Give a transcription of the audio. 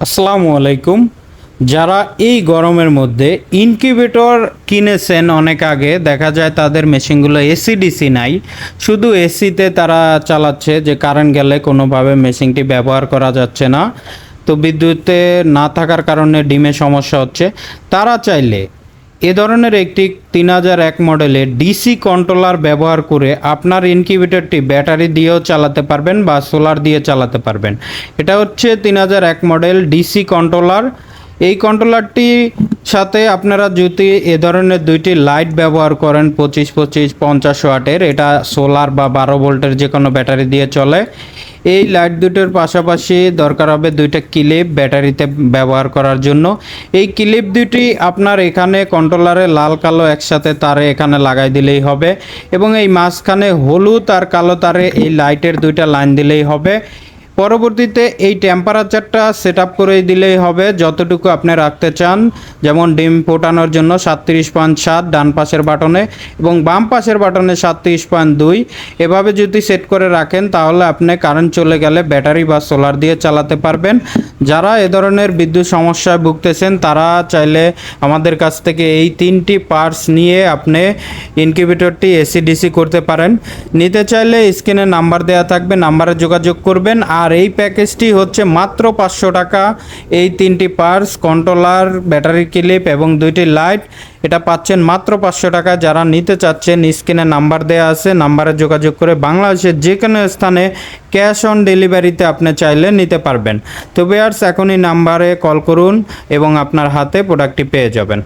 আসসালামু আলাইকুম। যারা এই গরমের মধ্যে ইনকিউবেটর কিনেছেন অনেক আগে, দেখা যায় তাদের মেশিনগুলো এসি ডিসি নাই, শুধু এসিতে তারা চালাচ্ছে, যে কারেন্ট গেলে কোনোভাবে মেশিনটি ব্যবহার করা যাচ্ছে না, তো বিদ্যুতে না থাকার কারণে ডিমে সমস্যা হচ্ছে। তারা চাইলে এ ধরনের একটি 3001 মডেলের ডিসি কন্ট্রোলার ব্যবহার করে আপনার ইনকিউবেটরটি ব্যাটারি দিয়েও চালাতে পারবেন বা সোলার দিয়ে চালাতে পারবেন। এটা হচ্ছে 3001 মডেল ডিসি কন্ট্রোলার। এই কন্ট্রোলারটির সাথে আপনারা যদি এ ধরনের দুইটি লাইট ব্যবহার করেন 25-25 50 ওয়াটের, এটা সোলার বা 12 ভোল্টের যে কোনো ব্যাটারি দিয়ে চলে। এই লাইট দুটোর পাশাপাশি দরকার হবে দুইটা ক্লিপ ব্যাটারিতে ব্যবহার করার জন্য। এই ক্লিপ দুটি আপনার এখানে কন্ট্রোলারে লাল কালো একসাথে তারে এখানে লাগাই দিলেই হবে, এবং এই মাঝখানে হলুদ আর কালো তারে এই লাইটের দুইটা লাইন দিলেই হবে। পরবর্তীতে এই টেম্পারেচারটা সেট আপ করে দিলেই হবে যতটুকু আপনি রাখতে চান। যেমন ডিম ফোটানোর জন্য 37.7 ডান পাশের বাটনে এবং বাম পাশের বাটনে 37.2, এভাবে যদি সেট করে রাখেন তাহলে আপনি কারেন্ট চলে গেলে ব্যাটারি বা সোলার দিয়ে চালাতে পারবেন। যারা এ ধরনের বিদ্যুৎ সমস্যায় ভুগতেছেন তারা চাইলে আমাদের কাছ থেকে এই 3টি পার্টস নিয়ে আপনি ইনকিউবেটরটি এসি ডিসি করতে পারেন। নিতে চাইলে স্ক্রিনে নাম্বার দেওয়া থাকবে, নাম্বারে যোগাযোগ করবেন। আর এই প্যাকেজটি হচ্ছে মাত্র 500 টাকা। এই 3টি পার্টস, কন্ট্রোলার, ব্যাটারি ক্লিপ এবং 2টি লাইট, এটা পাচ্ছেন মাত্র 500 টাকা। যারা নিতে চাচ্ছেন স্ক্রিনে নাম্বার দেওয়া আছে, নাম্বারে যোগাযোগ করে বাংলাদেশের যে কোনো স্থানে ক্যাশ অন ডেলিভারিতে আপনি চাইলে নিতে পারবেন। তো ভিউয়ার্স, এখনই নাম্বারে কল করুন এবং আপনার হাতে প্রোডাক্টটি পেয়ে যাবেন।